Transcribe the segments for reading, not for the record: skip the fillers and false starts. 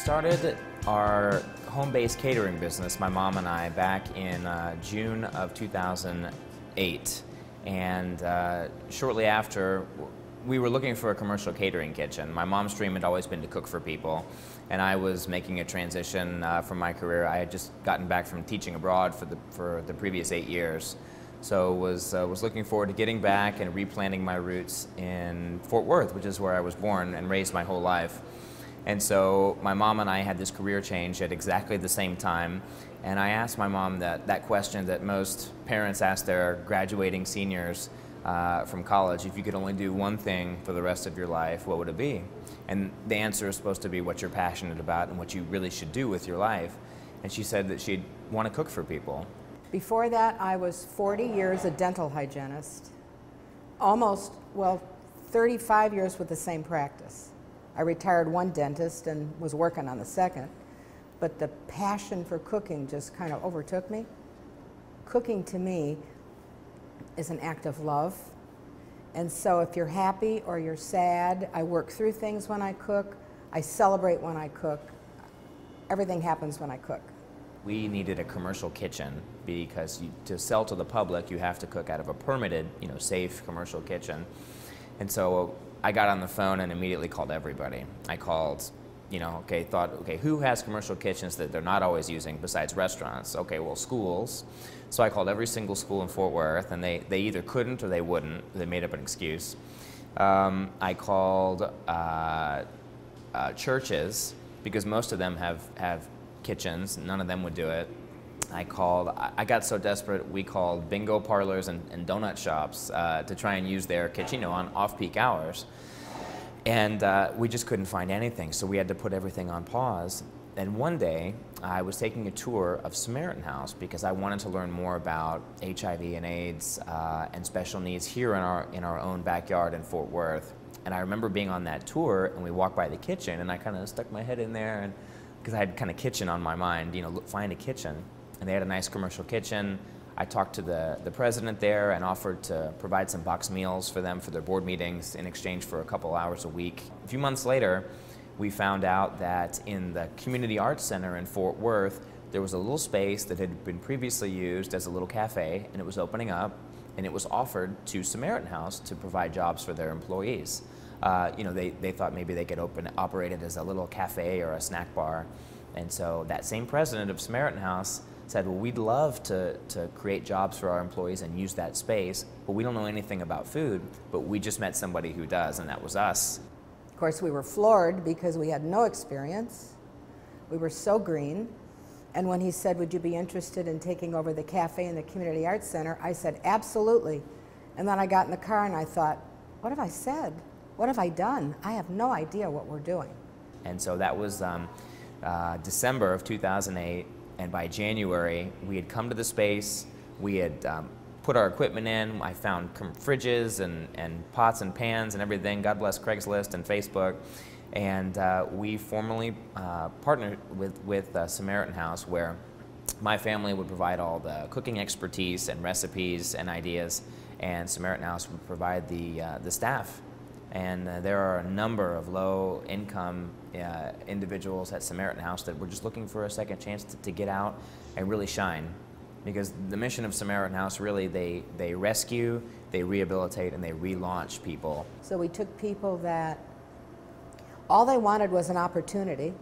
started our home-based catering business, my mom and I, back in June of 2008. And shortly after, we were looking for a commercial catering kitchen. My mom's dream had always been to cook for people, and I was making a transition from my career. I had just gotten back from teaching abroad for the previous 8 years. So was looking forward to getting back and replanting my roots in Fort Worth, which is where I was born and raised my whole life. And so my mom and I had this career change at exactly the same time, and I asked my mom that question that most parents ask their graduating seniors from college: if you could only do one thing for the rest of your life, what would it be? And the answer is supposed to be what you're passionate about and what you really should do with your life. And she said that she'd want to cook for people. Before that, I was 40 years a dental hygienist, almost, 35 years with the same practice. I retired one dentist and was working on the second, but the passion for cooking just kind of overtook me. Cooking to me is an act of love, and so if you're happy or you're sad, I work through things when I cook, I celebrate when I cook, everything happens when I cook. We needed a commercial kitchen because to sell to the public, you have to cook out of a permitted, safe commercial kitchen. And so I got on the phone and immediately called everybody. I called, who has commercial kitchens that they're not always using besides restaurants? Okay, well, schools. So I called every single school in Fort Worth, and they either couldn't or they wouldn't. They made up an excuse. I called churches, because most of them have kitchens. None of them would do it. I got so desperate, we called bingo parlors and donut shops to try and use their kitchen, on off-peak hours. And we just couldn't find anything, so we had to put everything on pause. And one day, I was taking a tour of Samaritan House because I wanted to learn more about HIV and AIDS and special needs here in our own backyard in Fort Worth. And I remember being on that tour, and we walked by the kitchen, and I kind of stuck my head in there, and because I had kind of kitchen on my mind, find a kitchen. And they had a nice commercial kitchen. I talked to the president there and offered to provide some box meals for them for their board meetings in exchange for a couple hours a week. A few months later, we found out that in the Community Arts Center in Fort Worth, there was a little space that had been previously used as a little cafe, and it was opening up, and it was offered to Samaritan House to provide jobs for their employees. They thought maybe they could operate it as a little cafe or a snack bar. And so that same president of Samaritan House said, well, we'd love to create jobs for our employees and use that space, but we don't know anything about food, but we just met somebody who does, and that was us. Of course, we were floored because we had no experience. We were so green. And when he said, would you be interested in taking over the cafe in the Community Arts Center, I said, absolutely. And then I got in the car and I thought, what have I said? What have I done? I have no idea what we're doing. And so that was December of 2008, and by January, we had come to the space, we had put our equipment in, I found fridges and pots and pans and everything, God bless Craigslist and Facebook, and we formally partnered with Samaritan House, where my family would provide all the cooking expertise and recipes and ideas, and Samaritan House would provide the staff. And there are a number of low-income individuals at Samaritan House that were just looking for a second chance to get out and really shine. Because the mission of Samaritan House, really, they rescue, they rehabilitate, and they relaunch people. So we took people that all they wanted was an opportunity.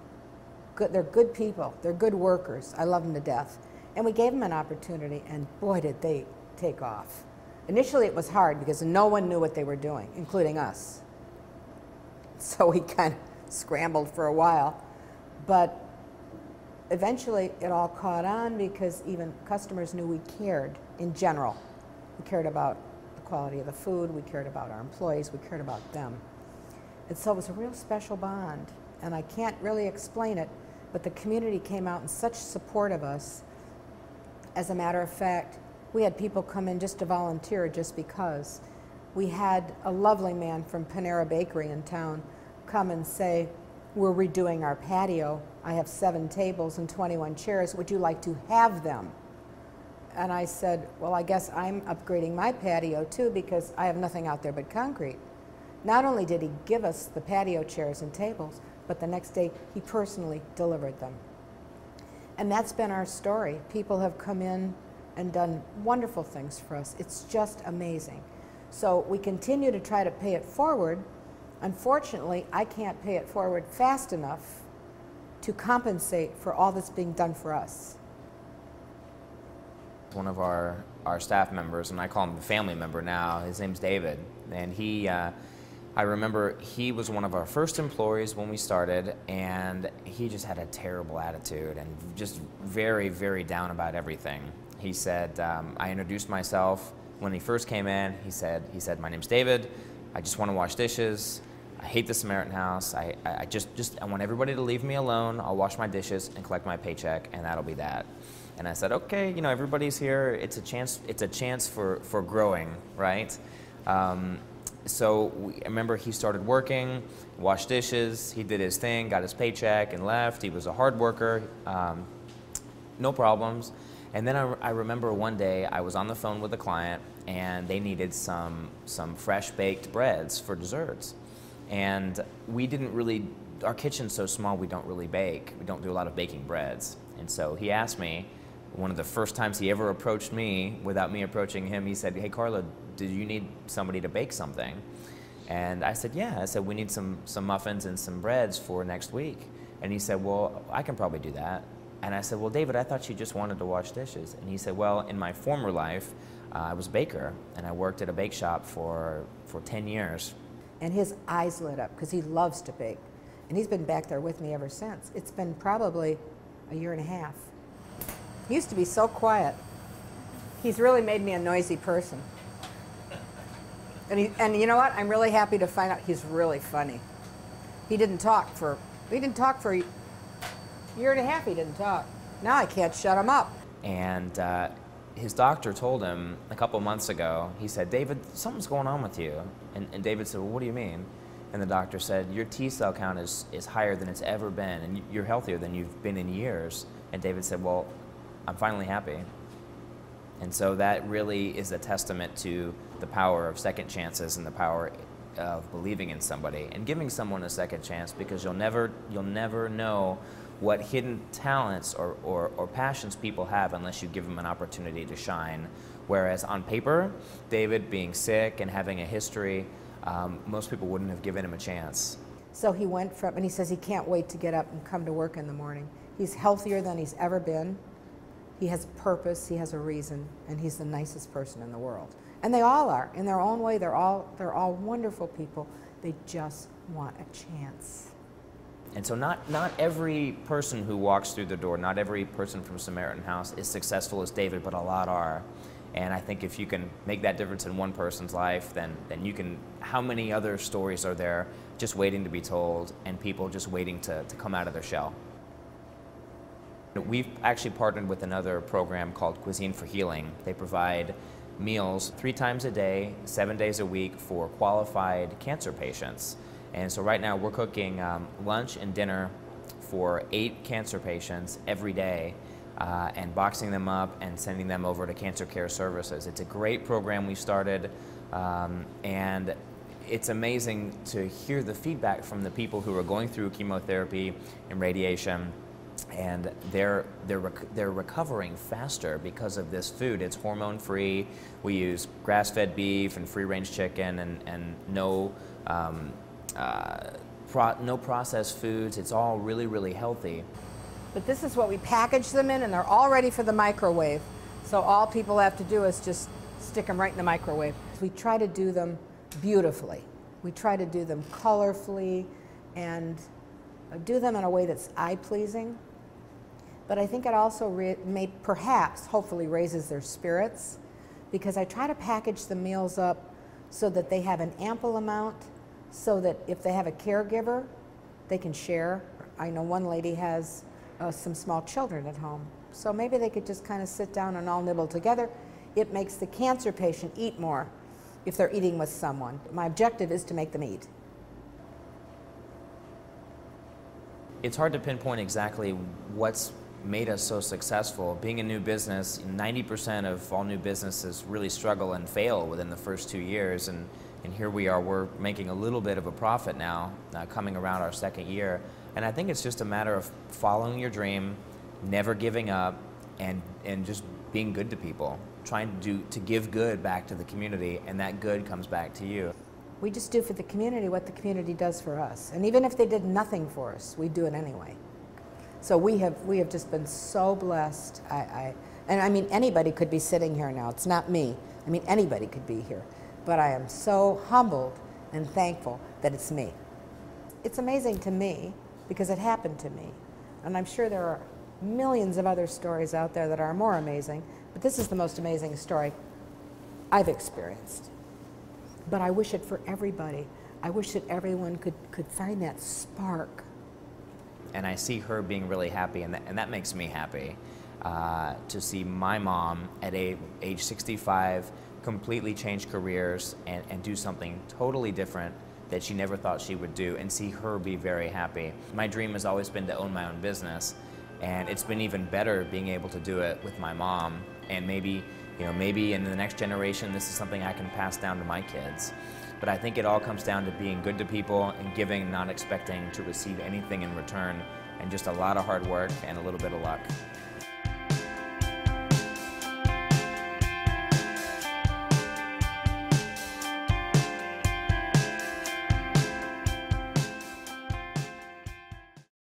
They're good people, they're good workers, I love them to death. And we gave them an opportunity, and boy, did they take off. Initially it was hard because no one knew what they were doing, including us. So we kind of scrambled for a while. But eventually it all caught on because even customers knew we cared in general. We cared about the quality of the food, we cared about our employees, we cared about them. And so it was a real special bond. And I can't really explain it, but the community came out in such support of us. As a matter of fact, we had people come in just to volunteer just because. We had a lovely man from Panera Bakery in town come and say, we're redoing our patio. I have 7 tables and 21 chairs. Would you like to have them? And I said, well, I guess I'm upgrading my patio too because I have nothing out there but concrete. Not only did he give us the patio chairs and tables, but the next day he personally delivered them. And that's been our story. People have come in and done wonderful things for us. It's just amazing. So we continue to try to pay it forward. Unfortunately, I can't pay it forward fast enough to compensate for all that's being done for us. One of our staff members, and I call him a family member now, his name's David, and I remember he was one of our first employees when we started, and he just had a terrible attitude and just very, very down about everything. He said, I introduced myself when he first came in. He said, my name's David, I just want to wash dishes. I hate the Samaritan House. I want everybody to leave me alone. I'll wash my dishes and collect my paycheck, and that'll be that. And I said, okay, you know, everybody's here. It's a chance for growing, right? So I remember he started working, washed dishes, he did his thing, got his paycheck and left. He was a hard worker, no problems. And then I remember one day I was on the phone with a client and they needed some fresh baked breads for desserts. And we didn't really, our kitchen's so small we don't really bake. We don't do a lot of baking breads. And so he asked me, one of the first times he ever approached me without me approaching him, he said, hey Carlo, do you need somebody to bake something? And I said, yeah. I said, we need some muffins and some breads for next week. And he said, well, I can probably do that. And I said, well, David, I thought you just wanted to wash dishes. And he said, well, in my former life, I was a baker, and I worked at a bake shop for 10 years. And his eyes lit up because he loves to bake. And he's been back there with me ever since. It's been probably a year and a half. He used to be so quiet. He's really made me a noisy person. And you know what? I'm really happy to find out he's really funny. He didn't talk for a year and a half. He didn't talk. Now I can't shut him up. And his doctor told him a couple months ago, he said, David, something's going on with you. And David said, well, what do you mean? And the doctor said, your T cell count is higher than it's ever been, and you're healthier than you've been in years. And David said, well, I'm finally happy. And so that really is a testament to the power of second chances and the power of believing in somebody and giving someone a second chance, because you'll never know what hidden talents or passions people have unless you give them an opportunity to shine. Whereas on paper, David being sick and having a history, most people wouldn't have given him a chance. So he went from, and he says he can't wait to get up and come to work in the morning. He's healthier than he's ever been. He has purpose, he has a reason, and he's the nicest person in the world. And they all are. In their own way, they're all wonderful people. They just want a chance. And so not every person who walks through the door, not every person from Samaritan House is successful as David, but a lot are. And I think if you can make that difference in one person's life, then you can, how many other stories are there just waiting to be told and people just waiting to come out of their shell? We've actually partnered with another program called Cuisine for Healing. They provide meals 3 times a day, 7 days a week for qualified cancer patients. And so right now we're cooking lunch and dinner for 8 cancer patients every day and boxing them up and sending them over to Cancer Care Services. It's a great program we started, and it's amazing to hear the feedback from the people who are going through chemotherapy and radiation. And they're recovering faster because of this food. It's hormone-free. We use grass-fed beef and free-range chicken and no processed foods. It's all really, really healthy. But this is what we package them in, and they're all ready for the microwave. So all people have to do is just stick them right in the microwave. We try to do them beautifully. We try to do them colorfully and do them in a way that's eye-pleasing. But I think it also perhaps, hopefully, raises their spirits, because I try to package the meals up so that they have an ample amount, so that if they have a caregiver, they can share. I know one lady has some small children at home, so maybe they could just kind of sit down and all nibble together. It makes the cancer patient eat more if they're eating with someone. My objective is to make them eat. It's hard to pinpoint exactly what's made us so successful. Being a new business, 90% of all new businesses really struggle and fail within the first 2 years, and here we are, we're making a little bit of a profit now, coming around our 2nd year. And I think it's just a matter of following your dream, never giving up, and just being good to people, trying to give good back to the community, and that good comes back to you. We just do for the community what the community does for us. And even if they did nothing for us, we do it anyway. So we have just been so blessed. And I mean, anybody could be sitting here now. It's not me. I mean, anybody could be here. But I am so humbled and thankful that it's me. It's amazing to me because it happened to me. And I'm sure there are millions of other stories out there that are more amazing, but this is the most amazing story I've experienced. But I wish it for everybody. I wish that everyone could find that spark. And I see her being really happy, and that makes me happy. To see my mom at age 65 completely change careers and do something totally different that she never thought she would do, and see her be very happy. My dream has always been to own my own business, and it's been even better being able to do it with my mom. And maybe in the next generation, this is something I can pass down to my kids. But I think it all comes down to being good to people and giving, not expecting to receive anything in return, and just a lot of hard work and a little bit of luck.